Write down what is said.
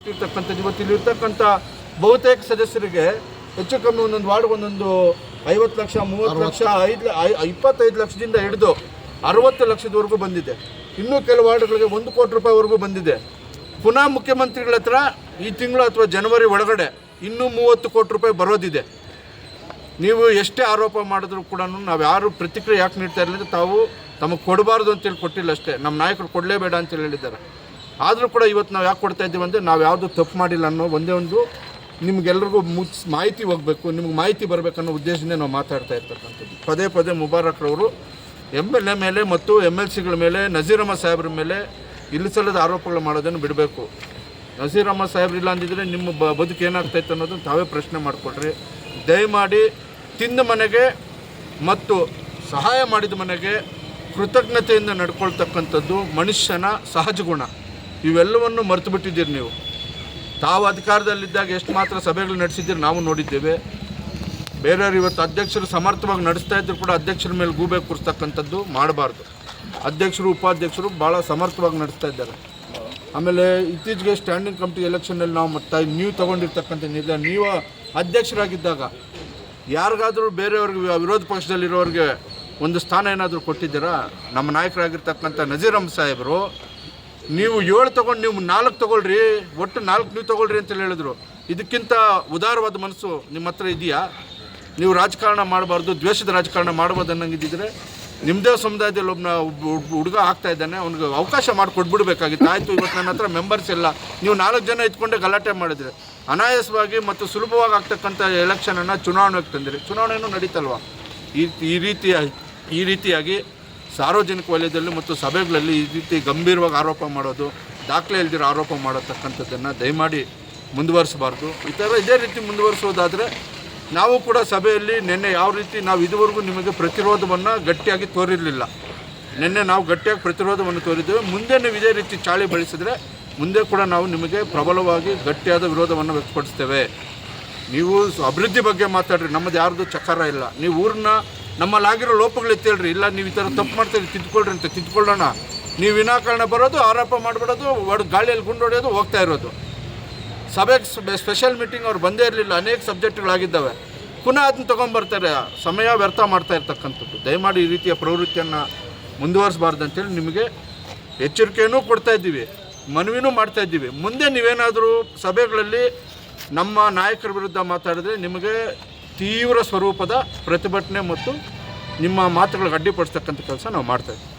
ಇರ್ತಕ್ಕಂಥದ್ದು ಇವತ್ತು ಇಲ್ಲಿರ್ತಕ್ಕಂಥ ಬಹುತೇಕ ಸದಸ್ಯರಿಗೆ ಹೆಚ್ಚು ಕಮ್ಮಿ ಒಂದೊಂದು ವಾರ್ಡ್ಗೆ ಒಂದೊಂದು 50 ಲಕ್ಷ 30 ಲಕ್ಷ 25 ಲಕ್ಷದಿಂದ ಹಿಡಿದು 60 ಲಕ್ಷದವರೆಗೂ ಬಂದಿದೆ. ಇನ್ನೂ ಕೆಲವು ವಾರ್ಡ್ಗಳಿಗೆ 1 ಕೋಟಿ ರೂಪಾಯಿವರೆಗೂ ಬಂದಿದೆ. ಪುನಃ ಮುಖ್ಯಮಂತ್ರಿಗಳ ಹತ್ರ ಈ ತಿಂಗಳು ಅಥವಾ ಜನವರಿ ಒಳಗಡೆ ಇನ್ನೂ 30 ಕೋಟಿ ರೂಪಾಯಿ ಬರೋದಿದೆ. ನೀವು ಎಷ್ಟೇ ಆರೋಪ ಮಾಡಿದ್ರು ಕೂಡ ನಾವು ಯಾರು ಪ್ರತಿಕ್ರಿಯೆ ಯಾಕೆ ನೀಡ್ತಾ ಇರಲಿಲ್ಲ, ತಾವು ತಮಗೆ ಕೊಡಬಾರ್ದು ಅಂತೇಳಿ ಕೊಟ್ಟಿಲ್ಲ ಅಷ್ಟೇ. ನಮ್ಮ ನಾಯಕರು ಕೊಡಲೇಬೇಡ ಅಂತೇಳಿ ಹೇಳಿದ್ದಾರೆ. ಆದರೂ ಕೂಡ ಇವತ್ತು ನಾವು ಯಾಕೆ ಕೊಡ್ತಾ ಇದ್ದೀವಿ ಅಂದರೆ ನಾವು ಯಾವುದು ತಪ್ಪು ಮಾಡಿಲ್ಲ ಅನ್ನೋ ಒಂದೇ ಒಂದು ನಿಮಗೆಲ್ರಿಗೂ ಮಾಹಿತಿ ಹೋಗಬೇಕು, ನಿಮ್ಗೆ ಮಾಹಿತಿ ಬರಬೇಕನ್ನೋ ಉದ್ದೇಶದಿಂದ ನಾವು ಮಾತಾಡ್ತಾ ಇರ್ತಕ್ಕಂಥದ್ದು. ಪದೇ ಪದೇ ಮುಬಾರಕ್ರವರು MLA ಮೇಲೆ ಮತ್ತು MLCಗಳ ಮೇಲೆ, ನಜೀರ್ ಅಹಮದ್ ಸಾಹೇಬ್ರ ಮೇಲೆ ಇಲ್ಲಿಸಲ್ಲದ ಆರೋಪಗಳು ಮಾಡೋದನ್ನು ಬಿಡಬೇಕು. ನಜೀರ್ ಅಹಮದ್ ಸಾಹೇಬ್ರು ಇಲ್ಲ ಅಂದಿದ್ರೆ ನಿಮ್ಮ ಬದುಕು ಏನಾಗ್ತಾಯಿತ್ತು ಅನ್ನೋದನ್ನು ತಾವೇ ಪ್ರಶ್ನೆ ಮಾಡಿಕೊಡ್ರಿ. ದಯಮಾಡಿ ತಿಂದ ಮನೆಗೆ ಮತ್ತು ಸಹಾಯ ಮಾಡಿದ ಮನೆಗೆ ಕೃತಜ್ಞತೆಯಿಂದ ನಡ್ಕೊಳ್ತಕ್ಕಂಥದ್ದು ಮನುಷ್ಯನ ಸಹಜ ಗುಣ. ಇವೆಲ್ಲವನ್ನು ಮರೆತು ಬಿಟ್ಟಿದ್ದೀರಿ ನೀವು. ತಾವು ಅಧಿಕಾರದಲ್ಲಿದ್ದಾಗ ಎಷ್ಟು ಮಾತ್ರ ಸಭೆಗಳು ನಡೆಸಿದ್ದೀರಿ ನಾವು ನೋಡಿದ್ದೇವೆ. ಬೇರೆಯವರು ಇವತ್ತು ಅಧ್ಯಕ್ಷರು ಸಮರ್ಥವಾಗಿ ನಡೆಸ್ತಾ ಇದ್ರು ಕೂಡ ಅಧ್ಯಕ್ಷರ ಮೇಲೆ ಗೂಬೆ ಕೂರಿಸ್ತಕ್ಕಂಥದ್ದು ಮಾಡಬಾರ್ದು. ಅಧ್ಯಕ್ಷರು ಉಪಾಧ್ಯಕ್ಷರು ಭಾಳ ಸಮರ್ಥವಾಗಿ ನಡೆಸ್ತಾ ಇದ್ದಾರೆ. ಆಮೇಲೆ ಇತ್ತೀಚೆಗೆ ಸ್ಟ್ಯಾಂಡಿಂಗ್ ಕಮಿಟಿ ಎಲೆಕ್ಷನ್ನಲ್ಲಿ ನಾವು ನೀವು ತೊಗೊಂಡಿರ್ತಕ್ಕಂಥ ನಿರ್ಧಾರ, ನೀವು ಅಧ್ಯಕ್ಷರಾಗಿದ್ದಾಗ ಯಾರಿಗಾದರೂ ಬೇರೆಯವ್ರಿಗೆ ವಿರೋಧ ಪಕ್ಷದಲ್ಲಿರೋರಿಗೆ ಒಂದು ಸ್ಥಾನ ಏನಾದರೂ ಕೊಟ್ಟಿದ್ದೀರಾ? ನಮ್ಮ ನಾಯಕರಾಗಿರ್ತಕ್ಕಂಥ ನಜೀರ್ ಅಹಮದ್ ಸಾಹೇಬರು ನೀವು 7 ತೊಗೊಂಡು ನೀವು 4 ತೊಗೊಳ್ರಿ, ಒಟ್ಟು 4 ನೀವು ತೊಗೊಳ್ರಿ ಅಂತೇಳಿ ಹೇಳಿದ್ರು. ಇದಕ್ಕಿಂತ ಉದಾರವಾದ ಮನಸ್ಸು ನಿಮ್ಮ ಹತ್ರ ಇದೆಯಾ? ನೀವು ರಾಜಕಾರಣ ಮಾಡಬಾರ್ದು, ದ್ವೇಷದ ರಾಜಕಾರಣ ಮಾಡ್ಬೋದು ಅನ್ನಂಗಿದ್ದಿದ್ರೆ ನಿಮ್ಮದೇ ಸಮುದಾಯದಲ್ಲಿ ಒಬ್ಬ ಹುಡುಗ ಆಗ್ತಾ ಇದ್ದಾನೆ, ಅವ್ನಿಗೆ ಅವಕಾಶ ಮಾಡಿಕೊಟ್ಬಿಡ್ಬೇಕಾಗಿತ್ತು. ಆಯಿತು, ಇವತ್ತು ನನ್ನ ಹತ್ರ ಮೆಂಬರ್ಸ್ ಇಲ್ಲ, ನೀವು 4 ಜನ ಇಟ್ಕೊಂಡೆ ಗಲಾಟೆ ಮಾಡಿದರೆ ಅನಾಯಾಸವಾಗಿ ಮತ್ತು ಸುಲಭವಾಗಿ ಆಗ್ತಕ್ಕಂಥ ಎಲೆಕ್ಷನನ್ನು ಚುನಾವಣೆಗೆ ತಂದಿರಿ. ಚುನಾವಣೆಯೂ ನಡೀತಲ್ವ? ಈ ರೀತಿಯಾಗಿ ಸಾರ್ವಜನಿಕ ವಲಯದಲ್ಲಿ ಮತ್ತು ಸಭೆಗಳಲ್ಲಿ ಈ ರೀತಿ ಗಂಭೀರವಾಗಿ ಆರೋಪ ಮಾಡೋದು, ದಾಖಲೆ ಇಲ್ದಿರೋ ಆರೋಪ ಮಾಡತಕ್ಕಂಥದ್ದನ್ನು ದಯಮಾಡಿ ಮುಂದುವರಿಸಬಾರ್ದು. ಇದೇ ರೀತಿ ಮುಂದುವರಿಸೋದಾದರೆ ನಾವು ಕೂಡ ಸಭೆಯಲ್ಲಿ ನಿನ್ನೆ ಯಾವ ರೀತಿ ನಾವು ಇದುವರೆಗೂ ನಿಮಗೆ ಪ್ರತಿರೋಧವನ್ನು ಗಟ್ಟಿಯಾಗಿ ತೋರಿರಲಿಲ್ಲ. ನಿನ್ನೆ ನಾವು ಗಟ್ಟಿಯಾಗಿ ಪ್ರತಿರೋಧವನ್ನು ತೋರಿದ್ದೇವೆ. ಮುಂದೆ ನೀವು ಇದೇ ರೀತಿ ಚಾಳಿ ಬೆಳೆಸಿದ್ರೆ ಮುಂದೆ ಕೂಡ ನಾವು ನಿಮಗೆ ಪ್ರಬಲವಾಗಿ ಗಟ್ಟಿಯಾದ ವಿರೋಧವನ್ನು ವ್ಯಕ್ತಪಡಿಸ್ತೇವೆ. ನೀವು ಅಭಿವೃದ್ಧಿ ಬಗ್ಗೆ ಮಾತಾಡ್ರಿ, ನಮ್ಮದು ಯಾರ್ದು ಚಕಾರ ಇಲ್ಲ. ನೀವು ಊರನ್ನ ನಮ್ಮಲ್ಲಾಗಿರೋ ಲೋಪಗಳು ಎತ್ತೇಳ್ರಿ. ಇಲ್ಲ ನೀವು ಈ ಥರ ತಪ್ಪು ಮಾಡ್ತೀರಿ, ತಿದ್ದುಕೊಳ್ರಿ ಅಂತ ತಿದ್ದುಕೊಳ್ಳೋಣ. ನೀವು ವಿನಾಕಾರಣ ಬರೋದು, ಆರೋಪ ಮಾಡಿಬಿಡೋದು, ಗಾಳಿಯಲ್ಲಿ ಗುಂಡು ಹೊಡೆಯೋದು, ಹೋಗ್ತಾ ಇರೋದು. ಸಭೆಗೆ ಸ್ಪೆಷಲ್ ಮೀಟಿಂಗ್ ಅವ್ರು ಬಂದೇ ಇರಲಿಲ್ಲ, ಅನೇಕ ಸಬ್ಜೆಕ್ಟ್ಗಳಾಗಿದ್ದಾವೆ. ಪುನಃ ಅದನ್ನು ತೊಗೊಂಬರ್ತಾರೆ, ಸಮಯ ವ್ಯರ್ಥ ಮಾಡ್ತಾ ಇರ್ತಕ್ಕಂಥದ್ದು. ದಯಮಾಡಿ ಈ ರೀತಿಯ ಪ್ರವೃತ್ತಿಯನ್ನು ಮುಂದುವರಿಸಬಾರ್ದು ಅಂತೇಳಿ ನಿಮಗೆ ಎಚ್ಚರಿಕೆಯೂ ಕೊಡ್ತಾ ಇದ್ದೀವಿ, ಮನವಿನೂ ಮಾಡ್ತಾ ಇದ್ದೀವಿ. ಮುಂದೆ ನೀವೇನಾದರೂ ಸಭೆಗಳಲ್ಲಿ ನಮ್ಮ ನಾಯಕರ ವಿರುದ್ಧ ಮಾತಾಡಿದ್ರೆ ನಿಮಗೆ ತೀವ್ರ ಸ್ವರೂಪದ ಪ್ರತಿಭಟನೆ ಮತ್ತು ನಿಮ್ಮ ಮಾತುಗಳಿಗೆ ಅಡ್ಡಿಪಡಿಸ್ತಕ್ಕಂಥ ಕೆಲಸ ನಾವು ಮಾಡ್ತಾಯಿದ್ದೀವಿ.